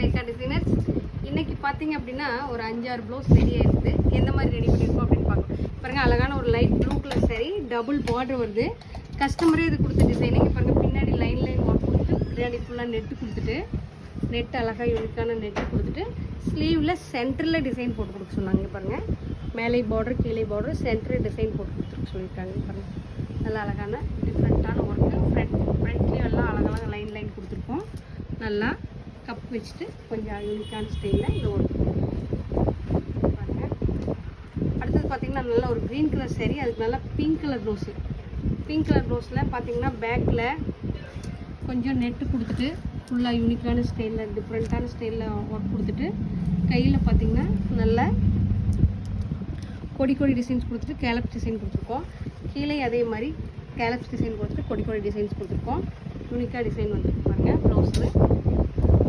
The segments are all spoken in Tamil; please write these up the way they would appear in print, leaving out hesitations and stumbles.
ரேகா டிசைனர்ஸ். இன்னைக்கு பார்த்தீங்க அப்படின்னா ஒரு 5-6 ப்ளவுஸ் ரெடி ஆயிருக்கு. எந்த மாதிரி ரெடி பண்ணியிருக்கோம் அப்படின்னு பார்க்கலாம். பாருங்க, அழகான ஒரு light blue colour saree, double border வருது. கஸ்டமரே இது கொடுத்த டிசைனிங். பாருங்க, பின்னாடி லைன் ஒர்க் கொடுத்துட்டு பின்னாடி ஃபுல்லாக நெட்டு கொடுத்துட்டு நெட் அழகாக யூனிக்கான நெட்டு கொடுத்துட்டு ஸ்லீவில் சென்டரில் டிசைன் போட்டு கொடுக்க சொன்னாங்க. பாருங்கள், மேலே பார்டர் கீழே பார்டர் சென்டரில் டிசைன் போட்டு கொடுத்துருக்க சொல்லியிருக்காங்க. பாருங்கள், நல்லா அழகான டிஃப்ரெண்ட்டான ஒர்க்கு. ஃப்ரண்ட்லேயும் எல்லாம் அழகழகாக லைன் கொடுத்துருக்கோம். நல்லா கப் வச்சுட்டு கொஞ்சம் யூனிக்கான ஸ்டைலில் இந்த ஒர்க் பாருங்கள். அடுத்தது பார்த்திங்கன்னா நல்ல ஒரு க்ரீன் கலர் saree, அதுக்கு நல்லா pink colour blouse. Pink colour ப்ளவுஸில் பார்த்திங்கன்னா பேக்கில் கொஞ்சம் நெட்டு கொடுத்துட்டு ஃபுல்லாக யூனிக்கான ஸ்டைலில் டிஃப்ரெண்ட்டான ஸ்டைலில் ஒர்க் கொடுத்துட்டு கையில் பார்த்திங்கன்னா நல்ல கொடி டிசைன்ஸ் கொடுத்துட்டு கேலப்ஸ் டிசைன் கொடுத்துருக்கோம். கீழே அதே மாதிரி கேலப்ஸ் டிசைன் கொடுத்துட்டு கொடி டிசைன்ஸ் கொடுத்துருக்கோம். யூனிக்காக டிசைன் வந்துருக்கு பாருங்கள். ப்ளவுஸில்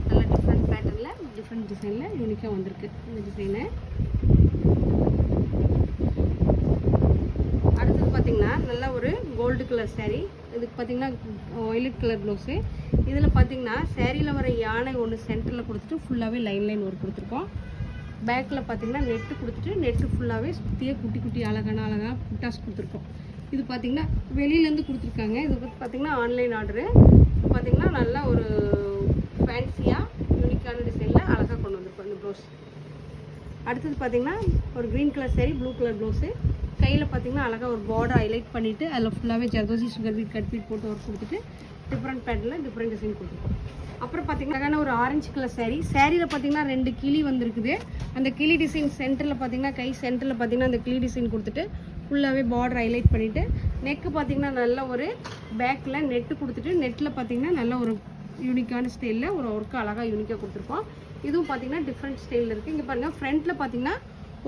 நல்லா டிஃப்ரெண்ட் பேட்டர்னில் டிஃப்ரெண்ட் டிசைனில் யூனிக்காக வந்திருக்கு இந்த டிசைனு. அடுத்தது பார்த்திங்கன்னா நல்ல ஒரு கோல்டு கலர் saree. இதுக்கு பார்த்திங்கன்னா வயலட் கலர் ப்ளவுஸு. இதில் பார்த்திங்கன்னா சேரீயில் வர யானை ஒன்று சென்டரில் கொடுத்துட்டு ஃபுல்லாகவே லைன் ஒர்க் கொடுத்துருக்கோம். பேக்கில் பார்த்திங்கன்னா நெட்டு கொடுத்துட்டு நெட்டு ஃபுல்லாகவே சுற்றியே குட்டி அழகாக புட்டாஸ் கொடுத்துருக்கோம். இது பார்த்திங்கன்னா வெளியிலேருந்து கொடுத்துருக்காங்க. இது பார்த்திங்கன்னா ஆன்லைன் ஆர்டரு. பார்த்திங்கன்னா நல்லா ஒரு ஃபேன்சியாக யூனிக்கான டிசைனில் அழகாக கொண்டு வந்திருக்கோம் இந்த ப்ளவுஸ். அடுத்தது பார்த்திங்கன்னா ஒரு green colour saree, blue colour blouse. கையில் பார்த்திங்கன்னா அழகாக ஒரு பார்டர் ஹைலைட் பண்ணிவிட்டு அதில் ஃபுல்லாகவே zardozi sugar bead cut beat போட்டு ஒர்க் கொடுத்துட்டு டிஃப்ரெண்ட் பேட்டர்னில் டிஃப்ரெண்ட் டிசைன் கொடுத்துருக்கோம். அப்புறம் பார்த்திங்கன்னா அழகான ஒரு ஆரஞ்சு கலர் சேரீயில் பார்த்திங்கன்னா 2 கிளி வந்துருக்குது. அந்த கிளி டிசைன் சென்டரில் பார்த்திங்கன்னா கை சென்டரில் பார்த்திங்கன்னா அந்த கிளி டிசைன் கொடுத்துட்டு ஃபுல்லாகவே பார்டர் ஹைலைட் பண்ணிவிட்டு நெக்கு பார்த்திங்கன்னா நல்ல ஒரு பேக்கில் நெட்டு கொடுத்துட்டு நெட்டில் பார்த்திங்கன்னா நல்ல ஒரு யூனிக்கான ஸ்டைலில் ஒரு ஒர்க்கு அழகாக யூனிக்காக கொடுத்துருக்கோம். இதுவும் பார்த்திங்கன்னா டிஃப்ரெண்ட் ஸ்டைலில் இருக்குது. இங்கே பாருங்கள், ஃப்ரண்ட்டில் பார்த்திங்கன்னா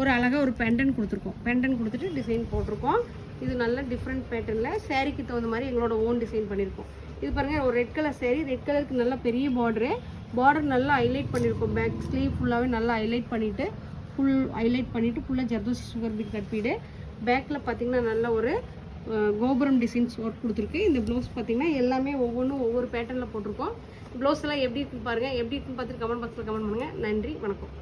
ஒரு அழகாக ஒரு பெண்டன் கொடுத்துருக்கோம். பெண்டன் கொடுத்துட்டு டிசைன் போட்டிருக்கோம். இது நல்ல டிஃப்ரெண்ட் பேட்டர்னில் சேரீக்கு தகுந்த மாதிரி எங்களோட ஓன் டிசைன் பண்ணியிருக்கோம். இது பாருங்கள், ஒரு ரெட் கலர் saree, ரெட் கலருக்கு நல்லா பெரிய பார்டர் நல்லா ஹைலைட் பண்ணியிருக்கோம். பேக் ஸ்லீவ் ஃபுல்லாகவே நல்லா ஹைலைட் பண்ணிவிட்டு ஃபுல்லாக zardozi sugar bead cut bead. பேக்கில் பார்த்திங்கன்னா நல்ல ஒரு கோபுரம் டிசைன்ஸ் ஒர்க் கொடுத்துருக்கு. இந்த ப்ளவுஸ் பார்த்திங்கன்னா எல்லாமே ஒவ்வொன்றும் ஒவ்வொரு பேட்டர்னில் போட்டிருக்கோம். ப்ளவுஸ் எல்லாம் எப்படி இருக்குன்னு பாருங்கள். எப்படி இருக்குன்னு பார்த்துட்டு கமெண்ட் பாக்ஸில் கமெண்ட் பண்ணுங்கள். நன்றி, வணக்கம்.